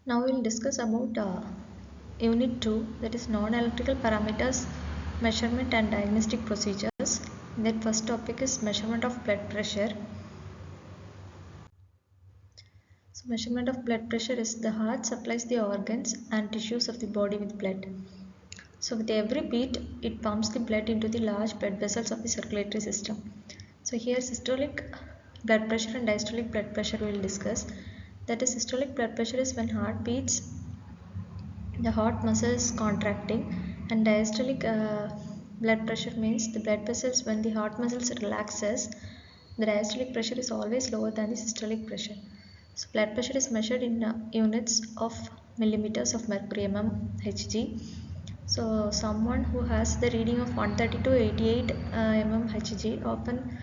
Now we will discuss about Unit 2, that is non-electrical parameters, measurement and diagnostic procedures. That first topic is measurement of blood pressure. So measurement of blood pressure is the heart supplies the organs and tissues of the body with blood. So with every beat, it pumps the blood into the large blood vessels of the circulatory system. So here systolic blood pressure and diastolic blood pressure we will discuss. That is, systolic blood pressure is when heart beats, the heart muscle is contracting, and diastolic blood pressure means the blood vessels when the heart muscles relaxes, the diastolic pressure is always lower than the systolic pressure. So blood pressure is measured in units of millimeters of mercury mmHg. So someone who has the reading of 130 to 88 mmHg, often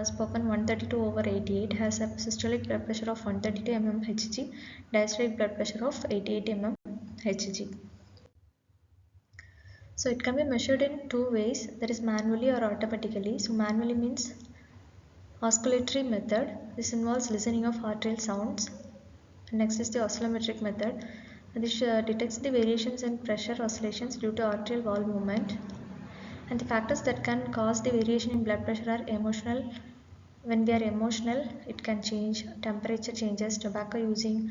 spoken 132 over 88, has a systolic blood pressure of 132 mmHg, diastolic blood pressure of 88 mmHg. So it can be measured in two ways, that is manually or automatically. So manually means oscillatory method. This involves listening of arterial sounds. Next is the oscillometric method. This detects the variations in pressure oscillations due to arterial wall movement. And the factors that can cause the variation in blood pressure are emotional. When we are emotional, it can change, temperature changes, tobacco using,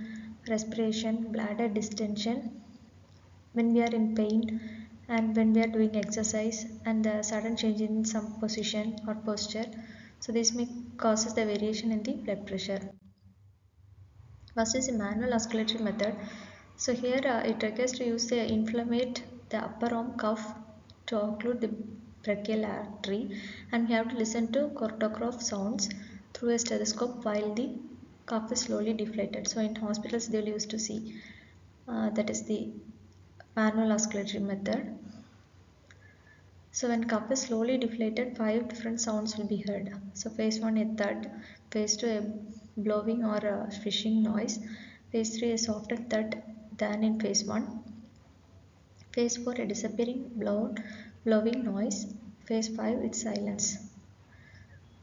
respiration, bladder distension, when we are in pain, and when we are doing exercise, and the sudden change in some position or posture. So this may causes the variation in the blood pressure. First is the manual oscillatory method. So here it requires to use the inflammate the upper arm cuff to occlude the brachial artery, and we have to listen to cortograph sounds through a stethoscope while the cuff is slowly deflated. So in hospitals they will use to see that is the manual oscillatory method. So when cuff is slowly deflated, 5 different sounds will be heard. So phase 1 a thud, phase 2 a blowing or a swishing noise, phase 3 a softer thud than in phase 1, phase 4 a disappearing blowing noise, phase 5 it's silence.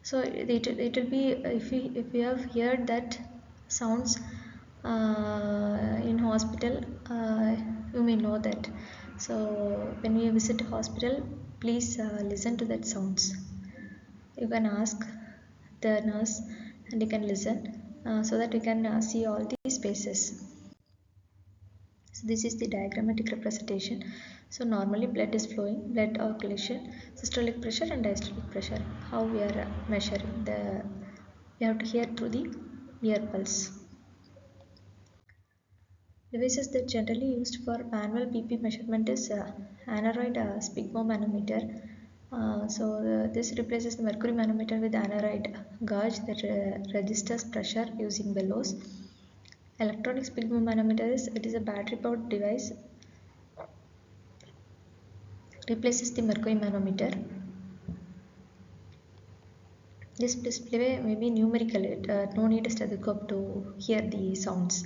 So it will be, if we have heard that sounds in hospital, you may know that. So when we visit hospital, please listen to that sounds. You can ask the nurse and you can listen so that you can see all these spaces. So this is the diagrammatic representation. So normally blood is flowing, blood circulation, systolic pressure and diastolic pressure. How we are measuring the, we have to hear through the ear pulse. Devices that generally used for manual BP measurement is aneroid sphygmomanometer. This replaces the mercury manometer with aneroid gauge that registers pressure using bellows. Electronic sphygmomanometer is a battery powered device, replaces the mercury manometer. This display may be numerical, no need a stethoscope to hear the sounds.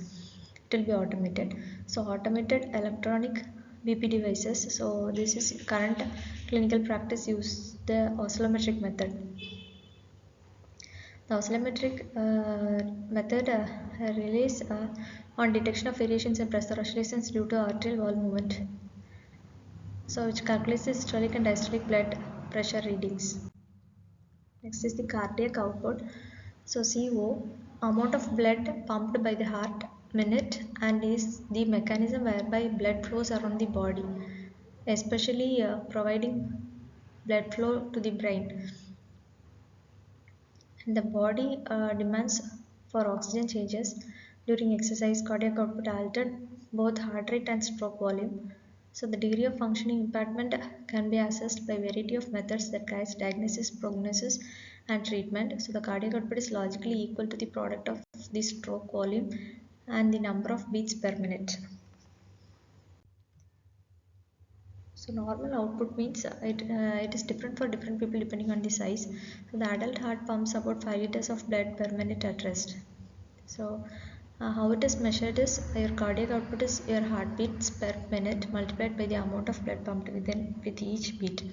It will be automated. So automated electronic BP devices. So this is current clinical practice use the oscillometric method. The oscillometric method relies on detection of variations in pressure oscillations due to arterial wall movement. So which calculates the systolic and diastolic blood pressure readings. Next is the cardiac output. So CO, amount of blood pumped by the heart minute, and is the mechanism whereby blood flows around the body, especially providing blood flow to the brain. And the body demands for oxygen changes during exercise. Cardiac output altered both heart rate and stroke volume. So the degree of functioning impairment can be assessed by variety of methods that guides diagnosis, prognosis and treatment. So the cardiac output is logically equal to the product of the stroke volume and the number of beats per minute. So normal output means it is different for different people depending on the size. So the adult heart pumps about 5 liters of blood per minute at rest. So how it is measured is your cardiac output is your heartbeats per minute multiplied by the amount of blood pumped with each beat.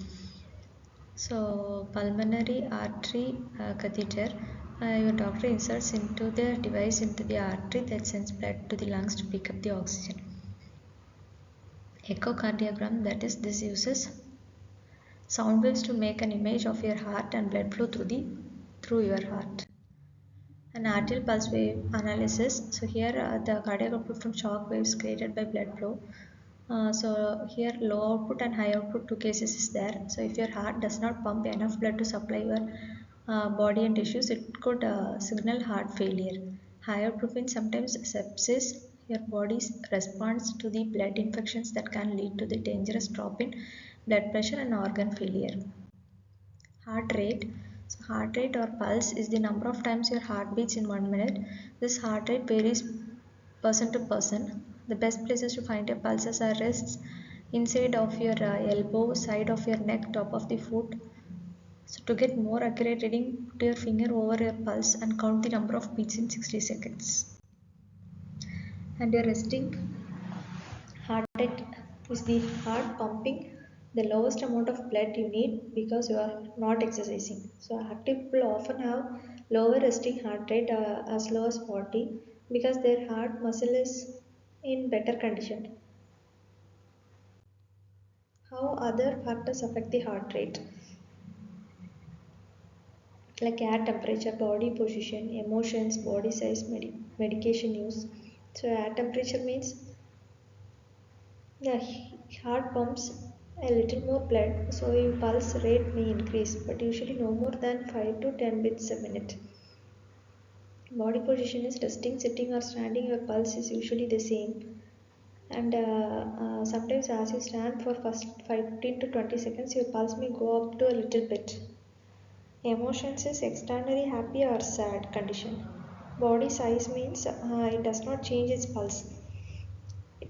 So pulmonary artery catheter your doctor inserts into the device into the artery that sends blood to the lungs to pick up the oxygen. Echocardiogram, that is, this uses sound waves to make an image of your heart and blood flow through your heart. An arterial pulse wave analysis. So here the cardiac output from shock waves created by blood flow. So here low output and high output two cases is there. So if your heart does not pump enough blood to supply your body and tissues, it could signal heart failure. High output means sometimes sepsis. Your body's response to the blood infections that can lead to the dangerous drop in blood pressure and organ failure. Heart rate. So heart rate or pulse is the number of times your heart beats in 1 minute. This heart rate varies person to person. The best places to find your pulses are wrists, inside of your elbow, side of your neck, top of the foot. So to get more accurate reading, put your finger over your pulse and count the number of beats in 60 seconds. And your resting heart rate is the heart pumping the lowest amount of blood you need because you are not exercising. So active people often have lower resting heart rate as low as 40 because their heart muscle is in better condition. How other factors affect the heart rate? Like air temperature, body position, emotions, body size, medication use. So air temperature means the heart pumps a little more blood, so your pulse rate may increase, but usually no more than 5 to 10 beats a minute. Body position is resting, sitting, or standing. Your pulse is usually the same, and sometimes as you stand for first 15 to 20 seconds, your pulse may go up to a little bit. Emotions is extraordinary happy or sad condition. Body size means it does not change its pulse.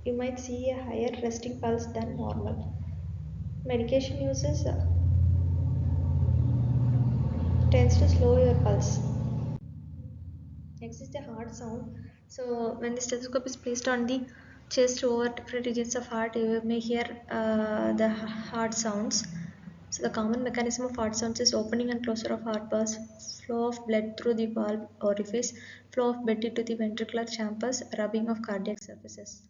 You might see a higher resting pulse than normal. Medication uses tends to slow your pulse. Next is the heart sound. So when the stethoscope is placed on the chest over different regions of heart, you may hear the heart sounds. So the common mechanism of heart sounds is opening and closure of heart valves, flow of blood through the valve orifice, flow of blood into the ventricular chambers, rubbing of cardiac surfaces.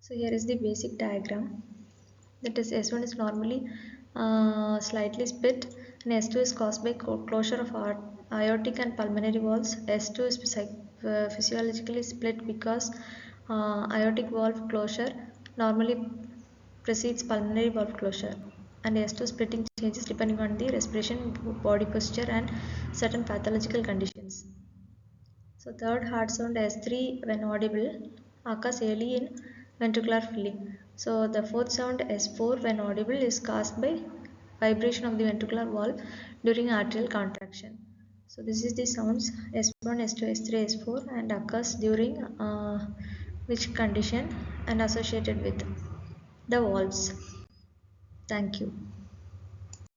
So here is the basic diagram. That is, S1 is normally slightly split, and S2 is caused by closure of aortic and pulmonary valves. S2 is physiologically split because aortic valve closure normally precedes pulmonary valve closure, and S2 splitting changes depending on the respiration, body posture, and certain pathological conditions. So third heart sound S3 when audible occurs early in ventricular filling. So the fourth sound S4 when audible is caused by vibration of the ventricular wall during arterial contraction. So this is the sounds S1, S2, S3, S4 and occurs during which condition and associated with the valves. Thank you.